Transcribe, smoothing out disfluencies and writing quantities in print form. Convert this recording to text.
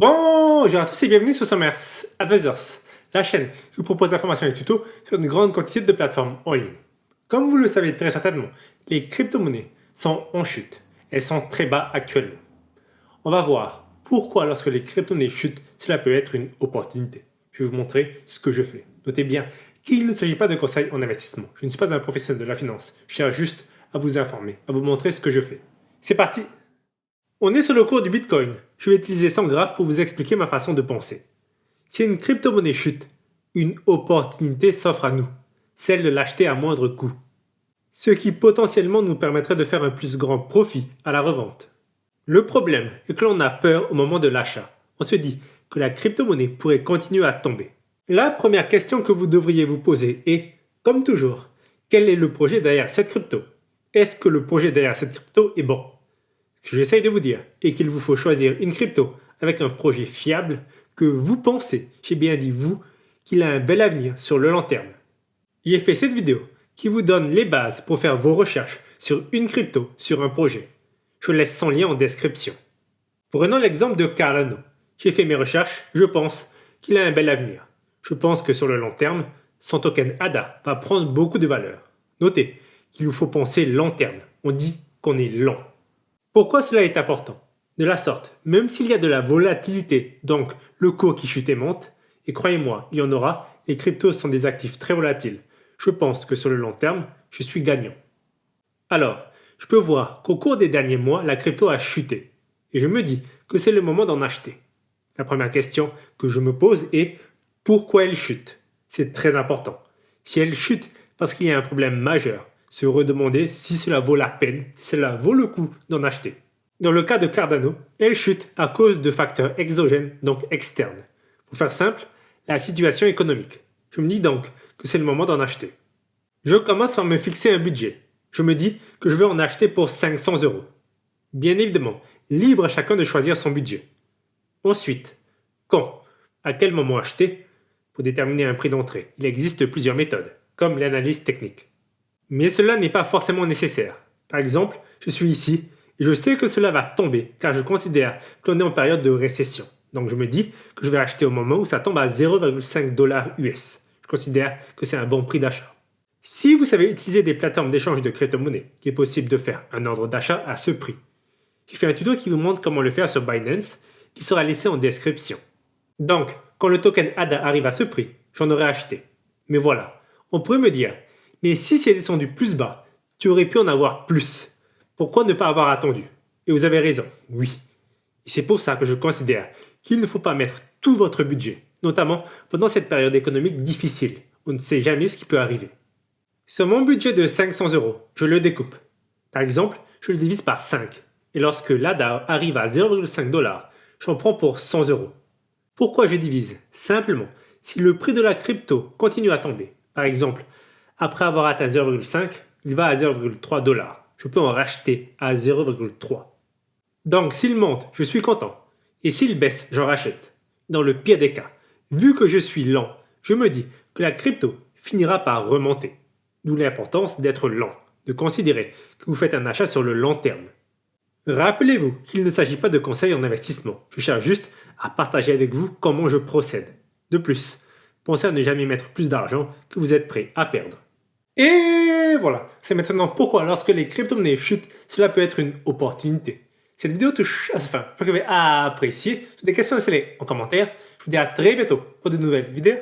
Bonjour à tous et bienvenue sur Somers Advisors, la chaîne qui vous propose l'information et tutos sur une grande quantité de plateformes en ligne. Comme vous le savez très certainement, les crypto-monnaies sont en chute. Elles sont très bas actuellement. On va voir pourquoi lorsque les crypto-monnaies chutent, cela peut être une opportunité. Je vais vous montrer ce que je fais. Notez bien qu'il ne s'agit pas de conseils en investissement. Je ne suis pas un professionnel de la finance. Je cherche juste à vous informer, à vous montrer ce que je fais. C'est parti! On est sur le cours du Bitcoin. Je vais utiliser 100 graphes pour vous expliquer ma façon de penser. Si une crypto-monnaie chute, une opportunité s'offre à nous, celle de l'acheter à moindre coût. Ce qui potentiellement nous permettrait de faire un plus grand profit à la revente. Le problème est que l'on a peur au moment de l'achat. On se dit que la crypto-monnaie pourrait continuer à tomber. La première question que vous devriez vous poser est, comme toujours, quel est le projet derrière cette crypto? Est-ce que le projet derrière cette crypto est bon? Ce que j'essaye de vous dire est qu'il vous faut choisir une crypto avec un projet fiable que vous pensez, j'ai bien dit vous, qu'il a un bel avenir sur le long terme. J'ai fait cette vidéo qui vous donne les bases pour faire vos recherches sur une crypto, sur un projet. Je laisse son lien en description. Prenons l'exemple de Cardano. J'ai fait mes recherches, je pense qu'il a un bel avenir. Je pense que sur le long terme, son token ADA va prendre beaucoup de valeur. Notez qu'il vous faut penser long terme. On dit qu'on est lent. Pourquoi cela est important? De la sorte, même s'il y a de la volatilité, donc le cours qui chute et monte, et croyez-moi, il y en aura, les cryptos sont des actifs très volatiles. Je pense que sur le long terme, je suis gagnant. Alors, je peux voir qu'au cours des derniers mois, la crypto a chuté. Et je me dis que c'est le moment d'en acheter. La première question que je me pose est pourquoi elle chute? C'est très important. Si elle chute parce qu'il y a un problème majeur, se redemander si cela vaut la peine, si cela vaut le coup d'en acheter. Dans le cas de Cardano, elle chute à cause de facteurs exogènes, donc externes. Pour faire simple, la situation économique. Je me dis donc que c'est le moment d'en acheter. Je commence par me fixer un budget. Je me dis que je vais en acheter pour 500 €. Bien évidemment, libre à chacun de choisir son budget. Ensuite, quand, à quel moment acheter? Pour déterminer un prix d'entrée, il existe plusieurs méthodes, comme l'analyse technique. Mais cela n'est pas forcément nécessaire. Par exemple, je suis ici et je sais que cela va tomber car je considère que l'on est en période de récession. Donc je me dis que je vais acheter au moment où ça tombe à 0,5 $ US. Je considère que c'est un bon prix d'achat. Si vous savez utiliser des plateformes d'échange de crypto-monnaies, il est possible de faire un ordre d'achat à ce prix. J'ai fait un tuto qui vous montre comment le faire sur Binance, qui sera laissé en description. Donc, quand le token ADA arrive à ce prix, j'en aurai acheté. Mais voilà, on pourrait me dire, mais si c'est descendu plus bas, tu aurais pu en avoir plus. Pourquoi ne pas avoir attendu? Et vous avez raison, oui. Et c'est pour ça que je considère qu'il ne faut pas mettre tout votre budget, notamment pendant cette période économique difficile. On ne sait jamais ce qui peut arriver. Sur mon budget de 500 €, je le découpe. Par exemple, je le divise par 5. Et lorsque l'ADA arrive à 0,5 $, j'en prends pour 100 €. Pourquoi je divise? Simplement, si le prix de la crypto continue à tomber, par exemple, après avoir atteint 0,5, il va à 0,3 $. Je peux en racheter à 0,3. Donc s'il monte, je suis content. Et s'il baisse, j'en rachète. Dans le pire des cas, vu que je suis lent, je me dis que la crypto finira par remonter. D'où l'importance d'être lent, de considérer que vous faites un achat sur le long terme. Rappelez-vous qu'il ne s'agit pas de conseils en investissement. Je cherche juste à partager avec vous comment je procède. De plus, pensez à ne jamais mettre plus d'argent que vous êtes prêt à perdre. Et voilà, c'est maintenant pourquoi lorsque les crypto-monnaies chutent, cela peut être une opportunité. Cette vidéo touche à sa fin. J'espère que vous avez apprécié. Si vous avez des questions, laissez-les en commentaire. Je vous dis à très bientôt pour de nouvelles vidéos.